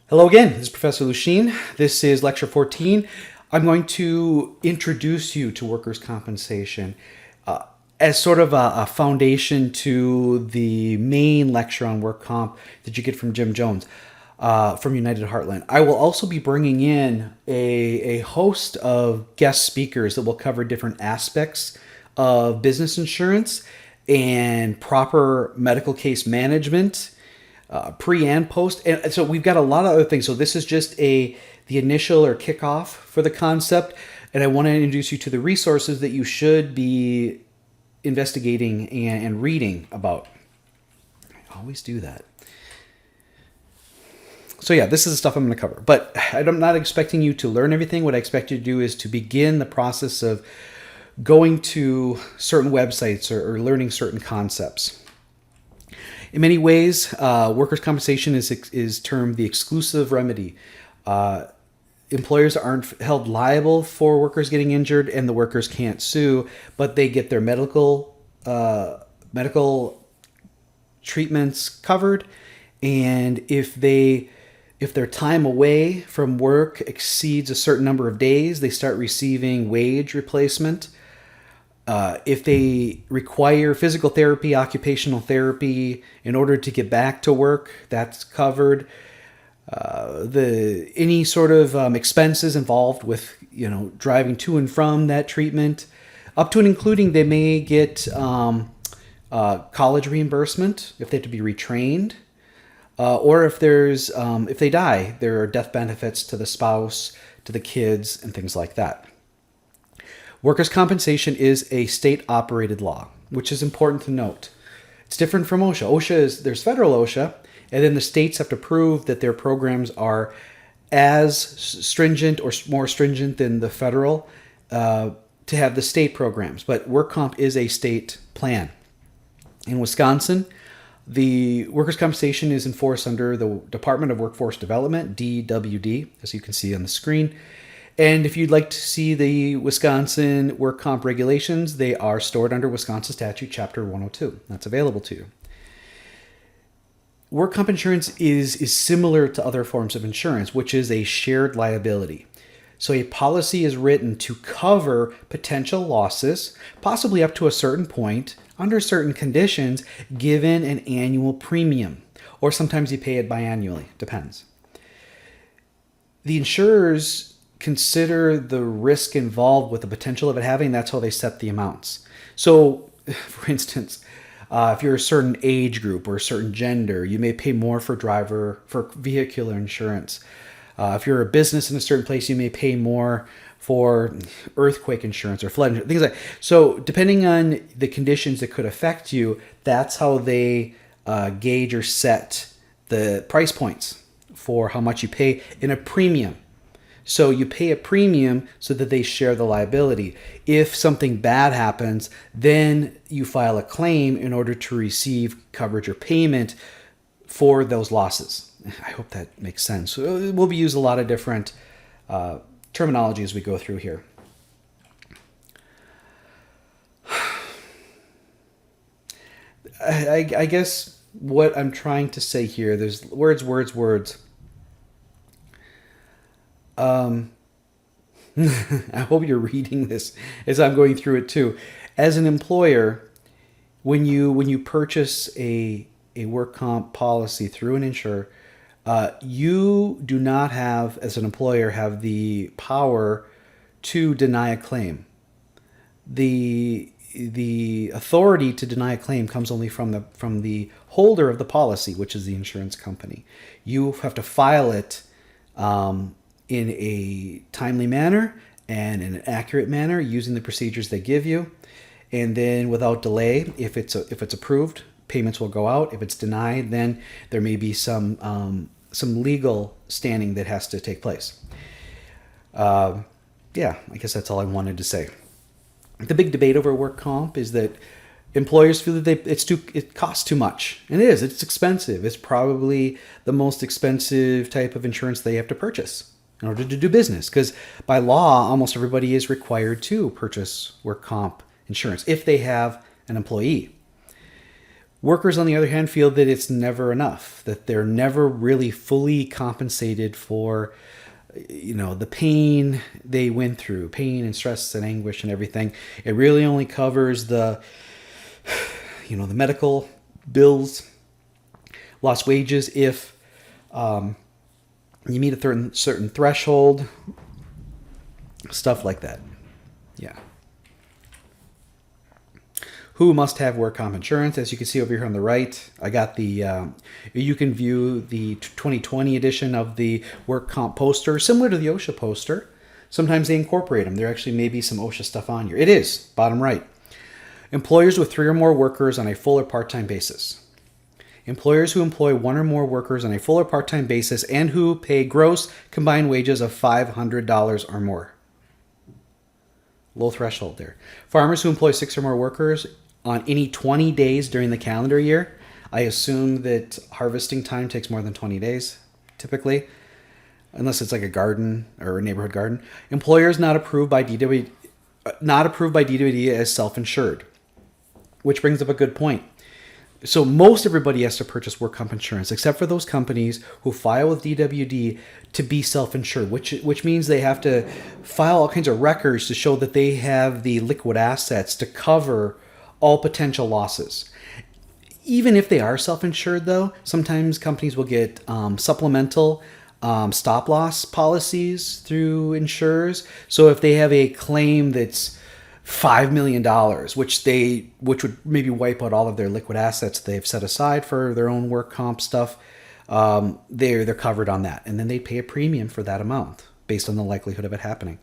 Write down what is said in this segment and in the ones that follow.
Hello again, this is Professor Lucien. This is Lecture 14. I'm going to introduce you to workers' compensation as sort of a foundation to the main lecture on work comp that you get from Jim Jones from United Heartland. I will also be bringing in a host of guest speakers that will cover different aspects of business insurance and proper medical case management, pre and post. And so we've got a lot of other things. So this is just the initial or kickoff for the concept. And I want to introduce you to the resources that you should be investigating and reading about. I always do that. So yeah, this is the stuff I'm going to cover. But I'm not expecting you to learn everything. What I expect you to do is to begin the process of going to certain websites or learning certain concepts. In many ways, workers' compensation is termed the exclusive remedy. Employers aren't held liable for workers getting injured, and the workers can't sue, but they get their medical treatments covered. And if their time away from work exceeds a certain number of days, they start receiving wage replacement. If they require physical therapy, occupational therapy in order to get back to work, that's covered. Any sort of expenses involved with driving to and from that treatment, up to and including they may get college reimbursement if they have to be retrained, or if they die, there are death benefits to the spouse, to the kids, and things like that. Workers' compensation is a state-operated law, which is important to note. It's different from OSHA. There's federal OSHA, and then the states have to prove that their programs are as stringent or more stringent than the federal to have the state programs. But work comp is a state plan. In Wisconsin, the workers' compensation is enforced under the Department of Workforce Development, DWD, as you can see on the screen. And if you'd like to see the Wisconsin work comp regulations, they are stored under Wisconsin Statute Chapter 102. That's available to you. Work comp insurance is similar to other forms of insurance, which is a shared liability. So a policy is written to cover potential losses, possibly up to a certain point, under certain conditions, given an annual premium. Or sometimes you pay it biannually, depends. The insurers consider the risk involved with the potential of it having. That's how they set the amounts. So, for instance, if you're a certain age group or a certain gender, you may pay more for vehicular insurance. If you're a business in a certain place, you may pay more for earthquake insurance or flood insurance, things like that. So depending on the conditions that could affect you, that's how they gauge or set the price points for how much you pay in a premium. So you pay a premium so that they share the liability. If something bad happens, then you file a claim in order to receive coverage or payment for those losses. I hope that makes sense. We'll be using a lot of different terminology as we go through here. I guess what I'm trying to say here, there's words. I hope you're reading this as I'm going through it too. As an employer, when you purchase a work comp policy through an insurer, you do not have, as an employer, have the power to deny a claim. The authority to deny a claim comes only from the holder of the policy, which is the insurance company. You have to file it in a timely manner and in an accurate manner using the procedures they give you. And then without delay, if it's approved, payments will go out. If it's denied, then there may be some legal standing that has to take place. I guess that's all I wanted to say. The big debate over work comp is that employers feel that it costs too much. And it is. It's expensive. It's probably the most expensive type of insurance they have to purchase in order to do business, because by law, almost everybody is required to purchase work comp insurance if they have an employee. Workers, on the other hand, feel that it's never enough, that they're never really fully compensated for, the pain they went through, pain and stress and anguish and everything. It really only covers the medical bills, lost wages if you meet a certain threshold, stuff like that. Yeah. Who must have work comp insurance? As you can see over here on the right, I got the, you can view the 2020 edition of the work comp poster, similar to the OSHA poster. Sometimes they incorporate them. There actually may be some OSHA stuff on here. It is, bottom right. Employers with 3 or more workers on a full or part-time basis. Employers who employ 1 or more workers on a full or part-time basis and who pay gross combined wages of $500 or more. Low threshold there. Farmers who employ 6 or more workers on any 20 days during the calendar year. I assume that harvesting time takes more than 20 days, typically, unless it's like a garden or a neighborhood garden. Employers not approved by DWD as self-insured, which brings up a good point. So most everybody has to purchase work comp insurance, except for those companies who file with DWD to be self-insured, which means they have to file all kinds of records to show that they have the liquid assets to cover all potential losses. Even if they are self-insured, though, sometimes companies will get supplemental stop loss policies through insurers. So if they have a claim that's $5 million, which would maybe wipe out all of their liquid assets they've set aside for their own work comp stuff, they're covered on that, and then they pay a premium for that amount based on the likelihood of it happening.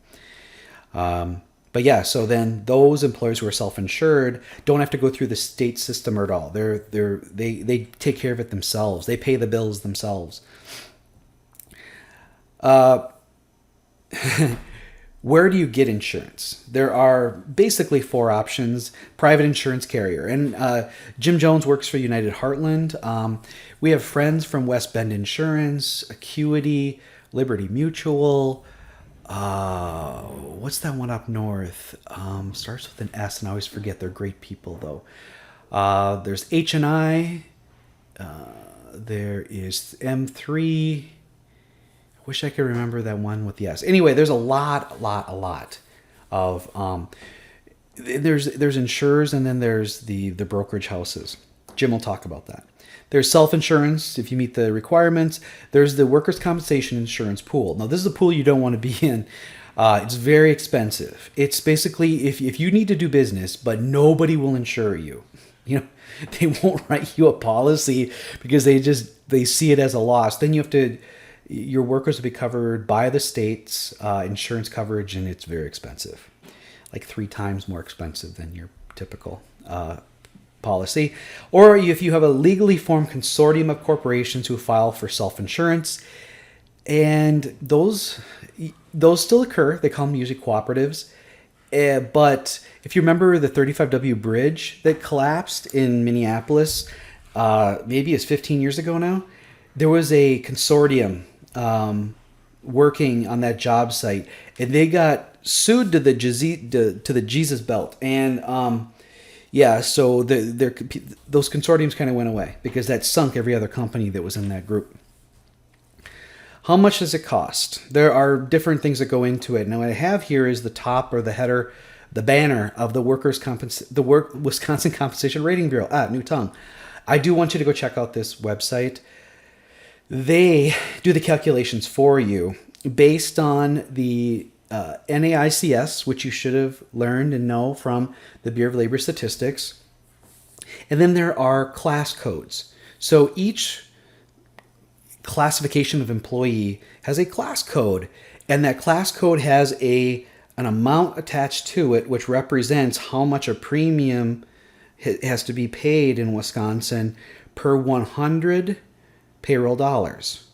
But yeah, so then those employers who are self-insured don't have to go through the state system at all. They take care of it themselves. They pay the bills themselves. Where do you get insurance? There are basically 4 options. Private insurance carrier. And Jim Jones works for United Heartland. We have friends from West Bend Insurance, Acuity, Liberty Mutual. What's that one up north? Starts with an S, and I always forget. They're great people, though. There's H&I. There is M3. Wish I could remember that one with the S. Anyway, there's a lot of there's insurers, and then there's the brokerage houses. Jim will talk about that. There's self-insurance if you meet the requirements. There's the workers' compensation insurance pool. Now, this is a pool you don't want to be in. It's very expensive. It's basically if you need to do business, but nobody will insure you. They won't write you a policy because they see it as a loss. Then your workers will be covered by the state's insurance coverage, and it's very expensive, like 3 times more expensive than your typical policy. Or if you have a legally formed consortium of corporations who file for self-insurance, and those still occur. They call them usually cooperatives. But if you remember the 35W bridge that collapsed in Minneapolis, maybe it's 15 years ago now, there was a consortium working on that job site, and they got sued to the Jesus belt, and so those consortiums kind of went away because that sunk every other company that was in that group. How much does it cost? There are different things that go into it. Now, what I have here is the top or the header, the banner of the Wisconsin Compensation Rating Bureau. New tongue. I do want you to go check out this website. They do the calculations for you based on the NAICS, which you should have learned and know from the Bureau of Labor Statistics. And then there are class codes. So each classification of employee has a class code, and that class code has an amount attached to it, which represents how much a premium has to be paid in Wisconsin per 100 payroll dollars.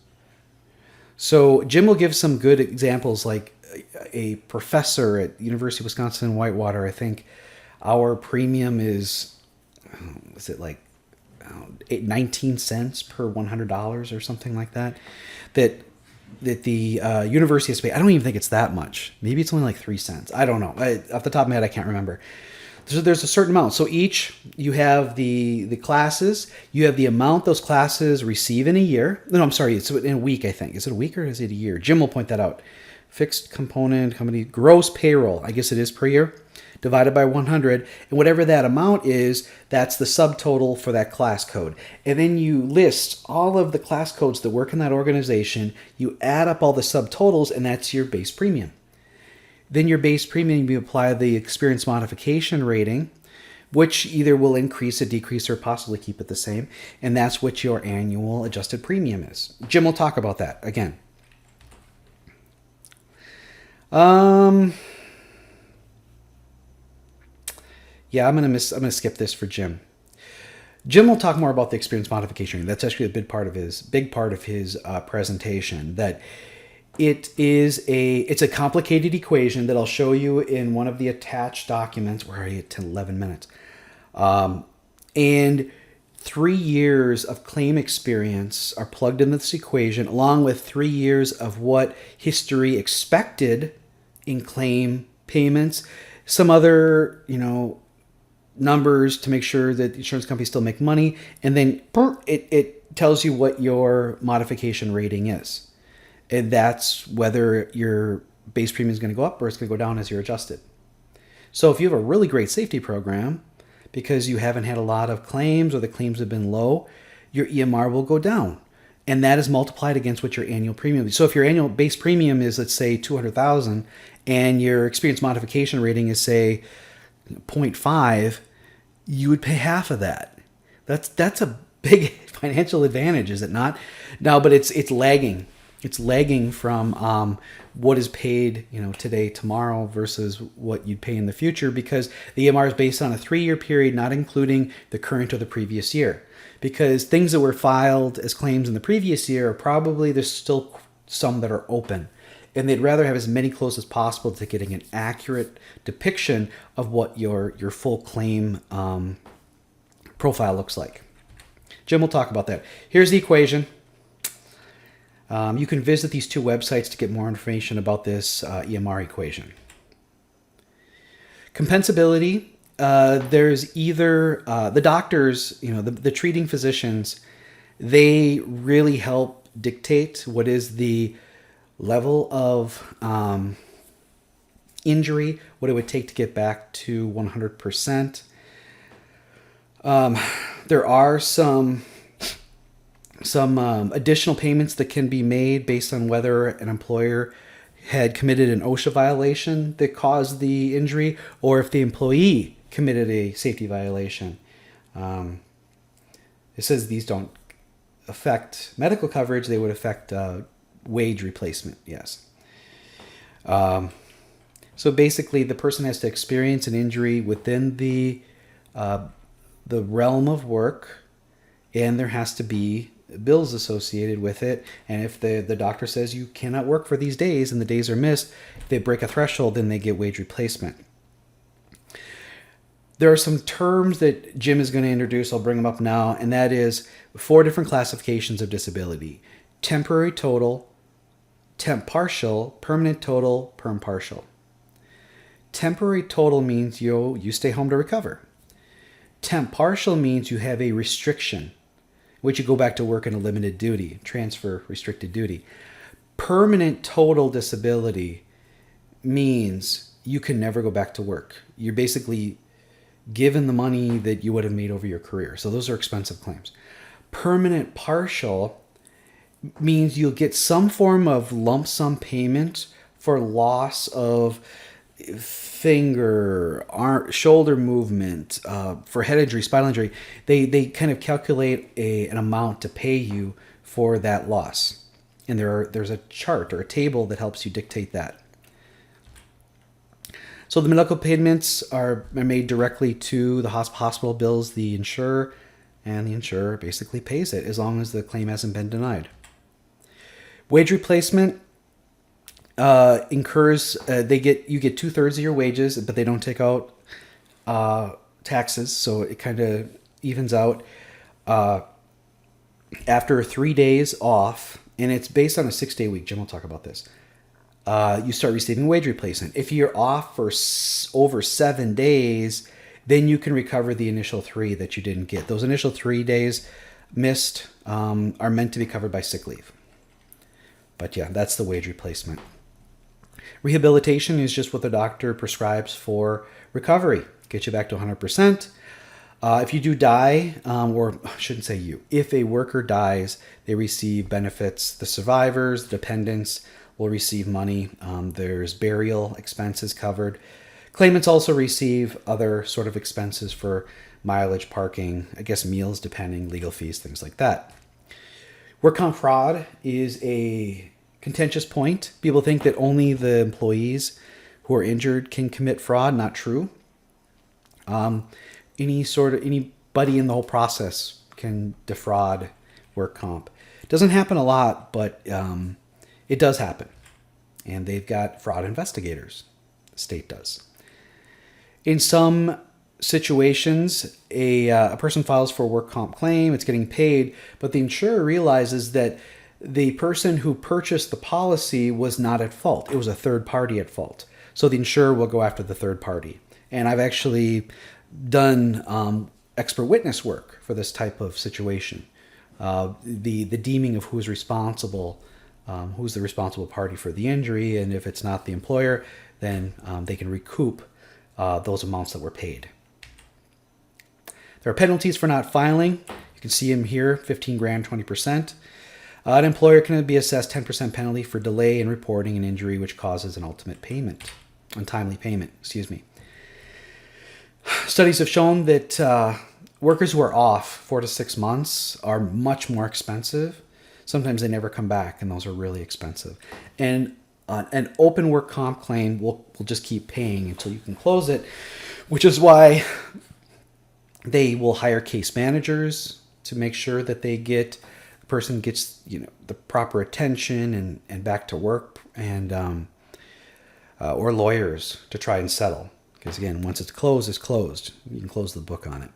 So Jim will give some good examples, like a professor at University of Wisconsin-Whitewater. I think our premium is 19 cents per $100 or something like that. That the university has to pay. I don't even think it's that much. Maybe it's only like 3 cents. I don't know. Off the top of my head, I can't remember. So there's a certain amount. So each, you have the classes, you have the amount those classes receive in a year. No, I'm sorry, it's in a week, I think. Is it a week or is it a year? Jim will point that out. Fixed component company gross payroll, I guess it is per year, divided by 100, and whatever that amount is, that's the subtotal for that class code. And then you list all of the class codes that work in that organization, you add up all the subtotals, and that's your base premium. Then your base premium, you apply the experience modification rating, which either will increase or decrease or possibly keep it the same. And that's what your annual adjusted premium is. Jim will talk about that again. Yeah, I'm gonna skip this for Jim. Jim will talk more about the experience modification. That's actually a big part of his presentation. That it's a complicated equation that I'll show you in one of the attached documents. We're already at 11 minutes. And 3 years of claim experience are plugged into this equation, along with 3 years of what history expected in claim payments, some other, numbers to make sure that the insurance companies still make money, and then it tells you what your modification rating is. And that's whether your base premium is going to go up or it's going to go down as you're adjusted. So if you have a really great safety program, because you haven't had a lot of claims or the claims have been low, your EMR will go down. And that is multiplied against what your annual premium is. So if your annual base premium is, let's say, $200,000 and your experience modification rating is, say, 0.5, you would pay half of that. That's a big financial advantage, is it not? No, but it's lagging. It's lagging from what is paid, today, tomorrow versus what you'd pay in the future, because the EMR is based on a 3-year period, not including the current or the previous year. Because things that were filed as claims in the previous year, there's still some that are open. And they'd rather have as many closed as possible to getting an accurate depiction of what your full claim profile looks like. Jim will talk about that. Here's the equation. You can visit these 2 websites to get more information about this EMR equation. Compensability, there's either the doctors, the treating physicians, they really help dictate what is the level of injury, what it would take to get back to 100%. There are some additional payments that can be made based on whether an employer had committed an OSHA violation that caused the injury, or if the employee committed a safety violation. It says these don't affect medical coverage, they would affect wage replacement, yes. So basically, the person has to experience an injury within the realm of work, and there has to be bills associated with it. And if the doctor says you cannot work for these days and the days are missed, if they break a threshold, then they get wage replacement. There are some terms that Jim is going to introduce. I'll bring them up now, and that is 4 different classifications of disability: temporary total, temp partial, permanent total, perm partial. Temporary total means you stay home to recover. Temp partial means you have a restriction, which you go back to work in a limited duty, transfer restricted duty. Permanent total disability means you can never go back to work. You're basically given the money that you would have made over your career. So those are expensive claims. Permanent partial means you'll get some form of lump sum payment for loss of finger, arm, shoulder movement, for head injury, spinal injury. They kind of calculate an amount to pay you for that loss. And there's a chart or a table that helps you dictate that. So the medical payments are made directly to the hospital bills, the insurer, and the insurer basically pays it as long as the claim hasn't been denied. Wage replacement incurs, you get 2/3 of your wages, but they don't take out taxes, so it kind of evens out. After 3 days off, and it's based on a 6-day week, Jim will talk about this, you start receiving wage replacement. If you're off for over 7 days, then you can recover the initial 3 that you didn't get. Those initial 3 days missed are meant to be covered by sick leave. But yeah, that's the wage replacement. Rehabilitation is just what the doctor prescribes for recovery. Get you back to 100%. If you do die, or I shouldn't say you, if a worker dies, they receive benefits. The survivors, the dependents will receive money. There's burial expenses covered. Claimants also receive other sort of expenses for mileage, parking, I guess meals, depending, legal fees, things like that. Work comp fraud is a contentious point. People think that only the employees who are injured can commit fraud. Not true. Anybody in the whole process can defraud work comp. It doesn't happen a lot, but it does happen. And they've got fraud investigators. The state does. In some situations, a person files for a work comp claim, it's getting paid, but the insurer realizes that the person who purchased the policy was not at fault. It was a third party at fault. So the insurer will go after the third party. And I've actually done expert witness work for this type of situation. The deeming of who's responsible, who's the responsible party for the injury, and if it's not the employer, then they can recoup those amounts that were paid. There are penalties for not filing. You can see them here, 15 grand, 20%. An employer can be assessed 10% penalty for delay in reporting an injury which causes an untimely payment. Studies have shown that workers who are off 4 to 6 months are much more expensive. Sometimes they never come back, and those are really expensive. And an open work comp claim will just keep paying until you can close it, which is why they will hire case managers to make sure that the person gets the proper attention and back to work, and or lawyers to try and settle. Because again, once it's closed, it's closed. You can close the book on it.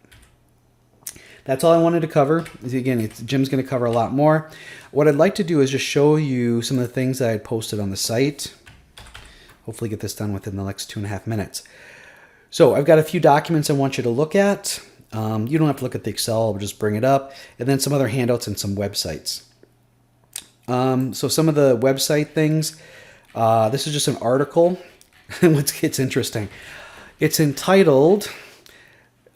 That's all I wanted to cover. Again, Jim's going to cover a lot more. What I'd like to do is just show you some of the things that I had posted on the site. Hopefully get this done within the next 2.5 minutes. So I've got a few documents I want you to look at. You don't have to look at the Excel. I'll just bring it up. And then some other handouts and some websites. So some of the website things. This is just an article. It's interesting. It's entitled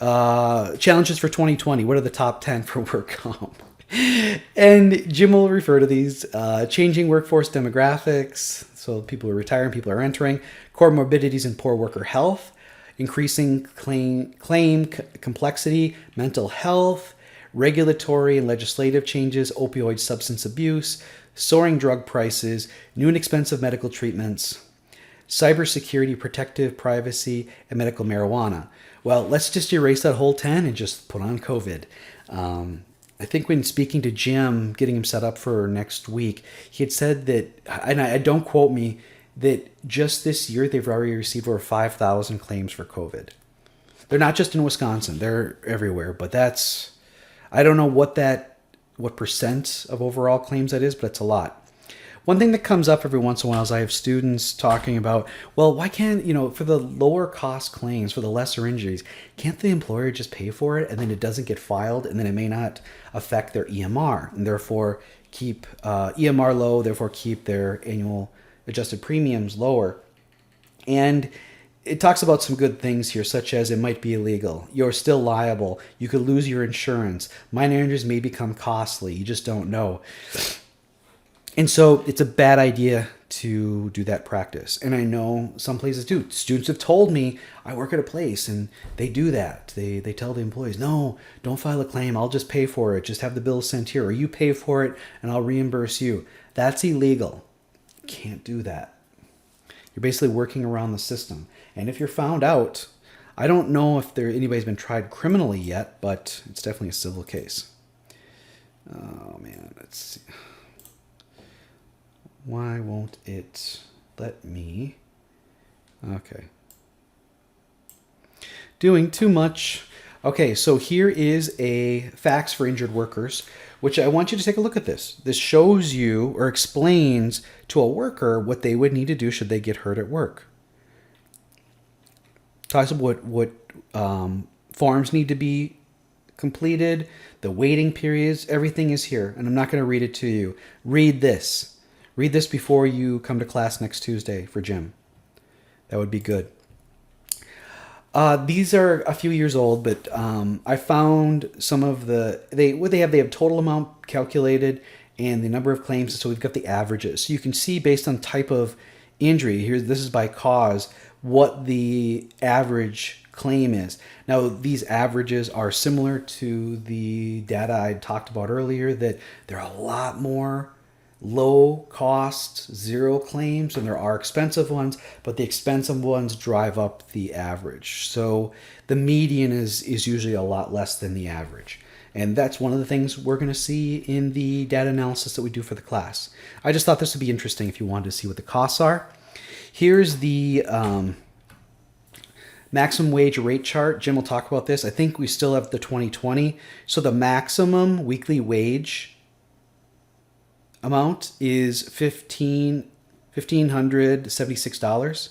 Challenges for 2020. What are the top 10 for work comp? And Jim will refer to these. Changing workforce demographics. So people are retiring, people are entering. Core morbidities and poor worker health. Increasing claim complexity, mental health, regulatory and legislative changes, opioid substance abuse, soaring drug prices, new and expensive medical treatments, cybersecurity, protective privacy, and medical marijuana. Well, let's just erase that whole 10 and just put on COVID. I think when speaking to Jim, getting him set up for next week, he had said that, and I don't quote me, that just this year they've already received over 5,000 claims for COVID. They're not just in Wisconsin, they're everywhere, but I don't know what percent of overall claims that is, but it's a lot. One thing that comes up every once in a while is I have students talking about, well, why can't, for the lower cost claims, for the lesser injuries, can't the employer just pay for it and then it doesn't get filed and then it may not affect their EMR and therefore keep EMR low, therefore keep their annual adjusted premiums lower. And it talks about some good things here, such as it might be illegal. You're still liable. You could lose your insurance. Minor injuries may become costly. You just don't know. And so it's a bad idea to do that practice. And I know some places do. Students have told me, I work at a place and they do that. They tell the employees, no, don't file a claim. I'll just pay for it. Just have the bill sent here. Or you pay for it and I'll reimburse you. That's illegal. You can't do that. You're basically working around the system. And if you're found out, I don't know if anybody's been tried criminally yet, but it's definitely a civil case. Oh man, let's see. Why won't it let me? Okay. Doing too much. Okay, so here is a facts for injured workers, which I want you to take a look at this. This shows you or explains to a worker what they would need to do should they get hurt at work. Talks about what forms need to be completed, the waiting periods, everything is here. And I'm not going to read it to you. Read this. Read this before you come to class next Tuesday for gym. That would be good. These are a few years old, but I found some of they have total amount calculated and the number of claims. So we've got the averages. So you can see based on type of injury here. This is by cause what the average claim is. Now these averages are similar to the data I talked about earlier. That there are a lot more low cost zero claims and there are expensive ones, but the expensive ones drive up the average. So the median is usually a lot less than the average. And that's one of the things we're going to see in the data analysis that we do for the class. I just thought this would be interesting if you wanted to see what the costs are. Here's the maximum wage rate chart. Jim will talk about this. I think we still have the 2020. So the maximum weekly wage amount is $1,576.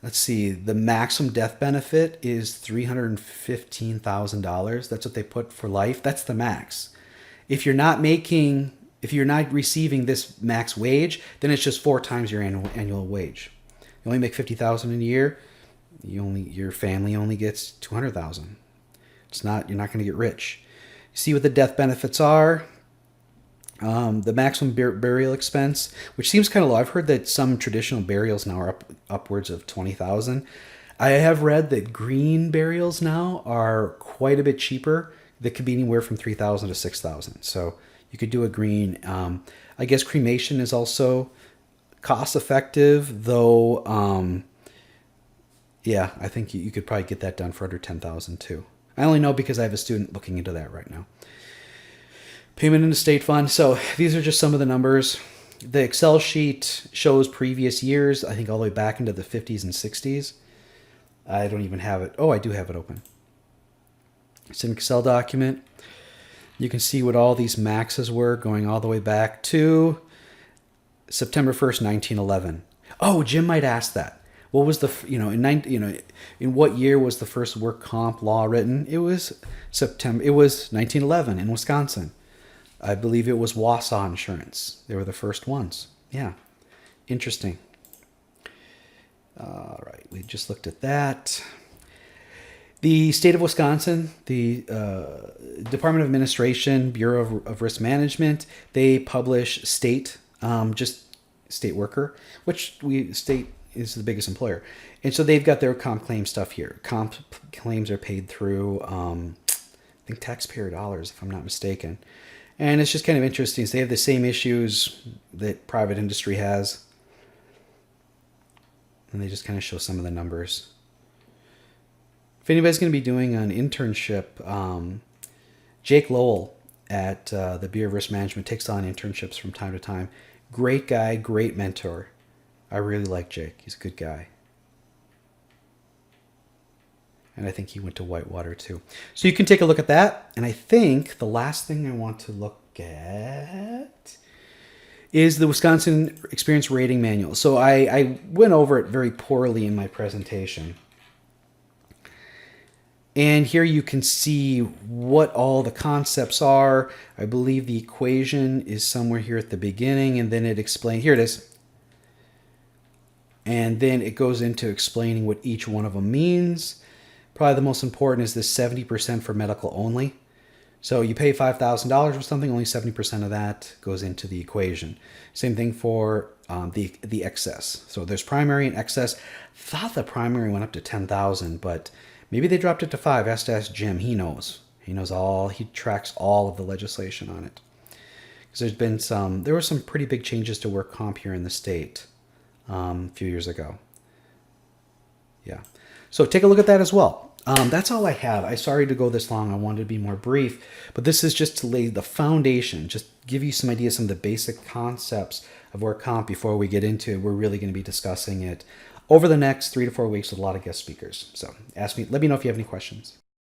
Let's see. The maximum death benefit is $315,000. That's what they put for life. That's the max. If you're not receiving this max wage, then it's just 4 times your annual wage. You only make $50,000 a year. Your family only gets $200,000. You're not going to get rich. See what the death benefits are. The maximum burial expense, which seems kind of low. I've heard that some traditional burials now are upwards of $20,000. I have read that green burials now are quite a bit cheaper. That could be anywhere from $3,000 to $6,000. So you could do a green. I guess cremation is also cost effective, though. Yeah, I think you could probably get that done for under $10,000 too. I only know because I have a student looking into that right now. Payment into state fund. So these are just some of the numbers. The Excel sheet shows previous years, I think all the way back into the 50s and 60s. I don't even have it. Oh, I do have it open. It's an Excel document. You can see what all these maxes were going all the way back to September 1st, 1911. Oh, Jim might ask that. What was in what year was the first work comp law written? It was 1911 in Wisconsin. I believe it was Wausau Insurance. They were the first ones. Yeah. Interesting. All right. We just looked at that. The state of Wisconsin, the Department of Administration, Bureau of Risk Management, they publish state worker, which state is the biggest employer. And so they've got their comp claim stuff here. Comp claims are paid through, I think, taxpayer dollars, if I'm not mistaken. And it's just kind of interesting. So they have the same issues that private industry has. And they just kind of show some of the numbers. If anybody's going to be doing an internship, Jake Lowell at the Bureau of Risk Management takes on internships from time to time. Great guy, great mentor. I really like Jake. He's a good guy. And I think he went to Whitewater too. So you can take a look at that. And I think the last thing I want to look at is the Wisconsin Experience Rating Manual. So I went over it very poorly in my presentation. And here you can see what all the concepts are. I believe the equation is somewhere here at the beginning, and then it explains. Here it is. And then it goes into explaining what each one of them means. Probably the most important is this 70% for medical only. So you pay $5,000 for something, only 70% of that goes into the equation. Same thing for the excess. So there's primary and excess. Thought the primary went up to 10,000, but maybe they dropped it to 5. I have to ask Jim. He knows. He knows all. He tracks all of the legislation on it. Because there were some pretty big changes to work comp here in the state a few years ago. Yeah. So take a look at that as well. That's all I have. I'm sorry to go this long. I wanted to be more brief, but this is just to lay the foundation, just give you some ideas, some of the basic concepts of work comp before we get into it. We're really going to be discussing it over the next 3 to 4 weeks with a lot of guest speakers. So let me know if you have any questions.